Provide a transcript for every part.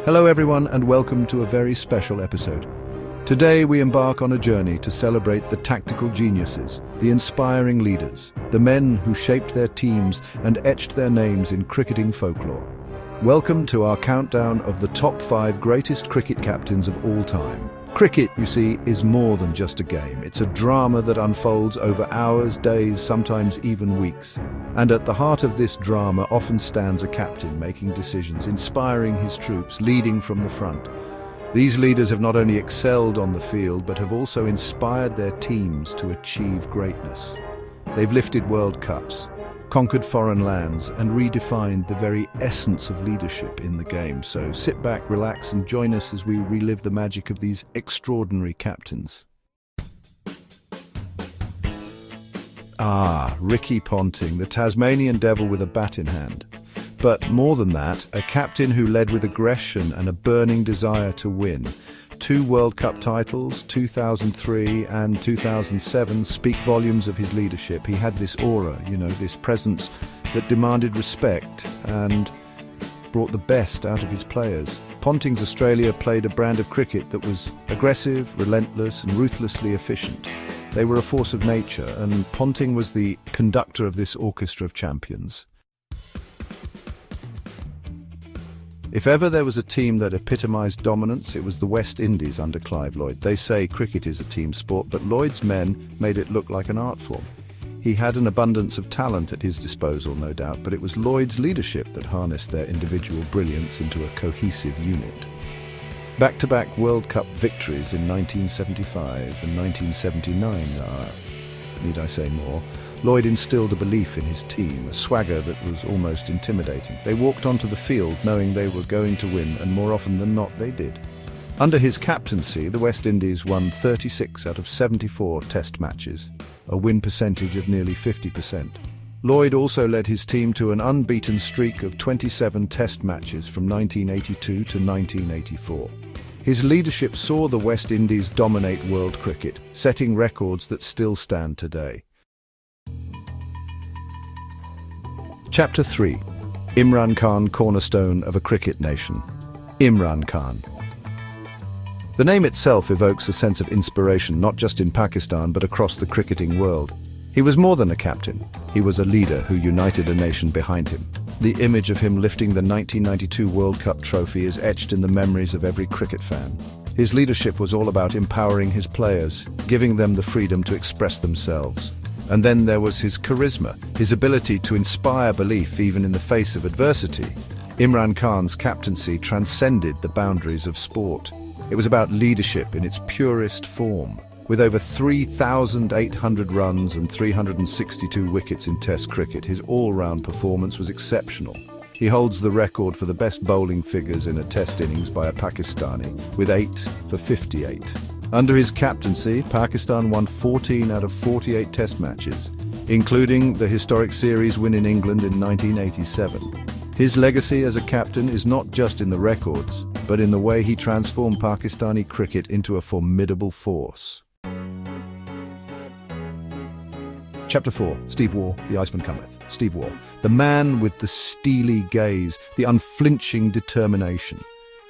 Hello everyone and welcome to a very special episode. Today we embark on a journey to celebrate the tactical geniuses, the inspiring leaders, the men who shaped their teams and etched their names in cricketing folklore. Welcome to our countdown of the top 5 greatest cricket captains of all time. Cricket, you see, is more than just a game. It's a drama that unfolds over hours, days, sometimes even weeks. And at the heart of this drama often stands a captain making decisions, inspiring his troops, leading from the front. These leaders have not only excelled on the field, but have also inspired their teams to achieve greatness. They've lifted World Cups, conquered foreign lands, and redefined the very essence of leadership in the game. So sit back, relax, and join us as we relive the magic of these extraordinary captains. Ricky Ponting, the Tasmanian devil with a bat in hand. But more than that, a captain who led with aggression and a burning desire to win. 2 World Cup titles, 2003 and 2007, speak volumes of his leadership. He had this aura, this presence that demanded respect and brought the best out of his players. Ponting's Australia played a brand of cricket that was aggressive, relentless and ruthlessly efficient. They were a force of nature, and Ponting was the conductor of this orchestra of champions. If ever there was a team that epitomised dominance, it was the West Indies under Clive Lloyd. They say cricket is a team sport, but Lloyd's men made it look like an art form. He had an abundance of talent at his disposal, no doubt, but it was Lloyd's leadership that harnessed their individual brilliance into a cohesive unit. Back-to-back World Cup victories in 1975 and 1979 need I say more? Lloyd instilled a belief in his team, a swagger that was almost intimidating. They walked onto the field knowing they were going to win, and more often than not, they did. Under his captaincy, the West Indies won 36 out of 74 test matches, a win percentage of nearly 50%. Lloyd also led his team to an unbeaten streak of 27 test matches from 1982 to 1984. His leadership saw the West Indies dominate world cricket, setting records that still stand today. Chapter 3. Imran Khan, Cornerstone of a Cricket Nation. Imran Khan. The name itself evokes a sense of inspiration not just in Pakistan but across the cricketing world. He was more than a captain. He was a leader who united a nation behind him. The image of him lifting the 1992 World Cup trophy is etched in the memories of every cricket fan. His leadership was all about empowering his players, giving them the freedom to express themselves. And then there was his charisma, his ability to inspire belief even in the face of adversity. Imran Khan's captaincy transcended the boundaries of sport. It was about leadership in its purest form. With over 3,800 runs and 362 wickets in Test cricket, his all-round performance was exceptional. He holds the record for the best bowling figures in a Test innings by a Pakistani, with 8 for 58. Under his captaincy, Pakistan won 14 out of 48 Test matches, including the historic series win in England in 1987. His legacy as a captain is not just in the records, but in the way he transformed Pakistani cricket into a formidable force. Chapter 4. Steve Waugh, the Iceman Cometh. Steve Waugh, the man with the steely gaze, the unflinching determination.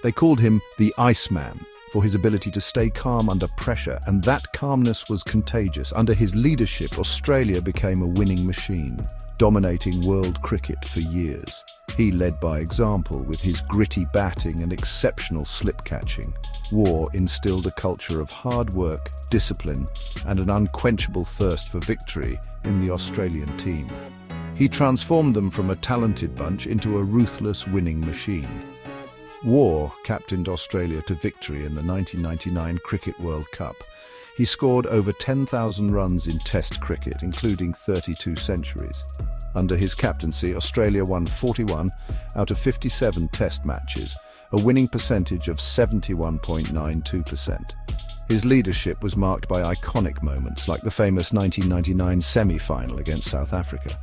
They called him the Iceman for his ability to stay calm under pressure, and that calmness was contagious. Under his leadership, Australia became a winning machine, dominating world cricket for years. He led by example with his gritty batting and exceptional slip-catching. Waugh instilled a culture of hard work, discipline, and an unquenchable thirst for victory in the Australian team. He transformed them from a talented bunch into a ruthless winning machine. Waugh captained Australia to victory in the 1999 Cricket World Cup. He scored over 10,000 runs in Test cricket, including 32 centuries. Under his captaincy, Australia won 41 out of 57 Test matches, a winning percentage of 71.92%. His leadership was marked by iconic moments like the famous 1999 semi-final against South Africa.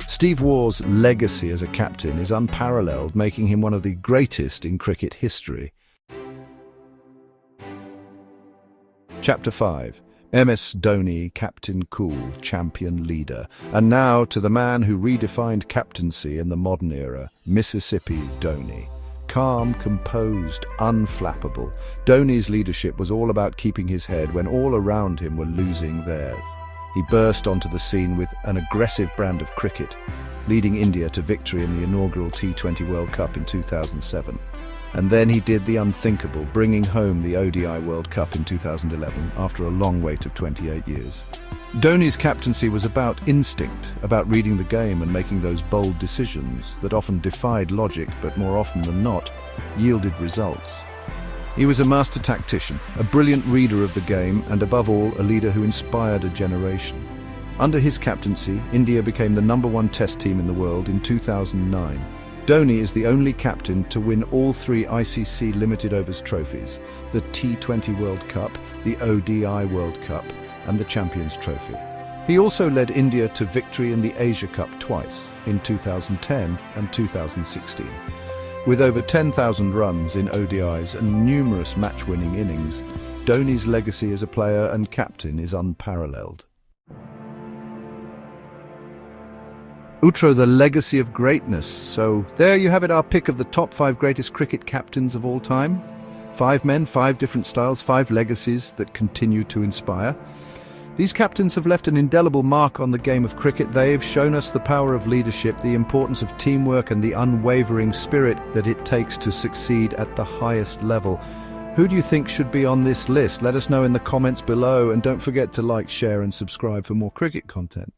Steve Waugh's legacy as a captain is unparalleled, making him one of the greatest in cricket history. Chapter 5. MS Dhoni, Captain Cool, Champion Leader. And now to the man who redefined captaincy in the modern era, Mississippi Dhoni. Calm, composed, unflappable, Dhoni's leadership was all about keeping his head when all around him were losing theirs. He burst onto the scene with an aggressive brand of cricket, leading India to victory in the inaugural T20 World Cup in 2007. And then he did the unthinkable, bringing home the ODI World Cup in 2011 after a long wait of 28 years. Dhoni's captaincy was about instinct, about reading the game and making those bold decisions that often defied logic but more often than not yielded results. He was a master tactician, a brilliant reader of the game and above all a leader who inspired a generation. Under his captaincy, India became the #1 Test team in the world in 2009. Dhoni is the only captain to win all 3 ICC limited overs trophies, the T20 World Cup, the ODI World Cup and the Champions Trophy. He also led India to victory in the Asia Cup twice, in 2010 and 2016. With over 10,000 runs in ODIs and numerous match-winning innings, Dhoni's legacy as a player and captain is unparalleled. Outro, the legacy of greatness. So there you have it, our pick of the top 5 greatest cricket captains of all time. 5 men, 5 different styles, 5 legacies that continue to inspire. These captains have left an indelible mark on the game of cricket. They've shown us the power of leadership, the importance of teamwork and the unwavering spirit that it takes to succeed at the highest level. Who do you think should be on this list? Let us know in the comments below and don't forget to like, share and subscribe for more cricket content.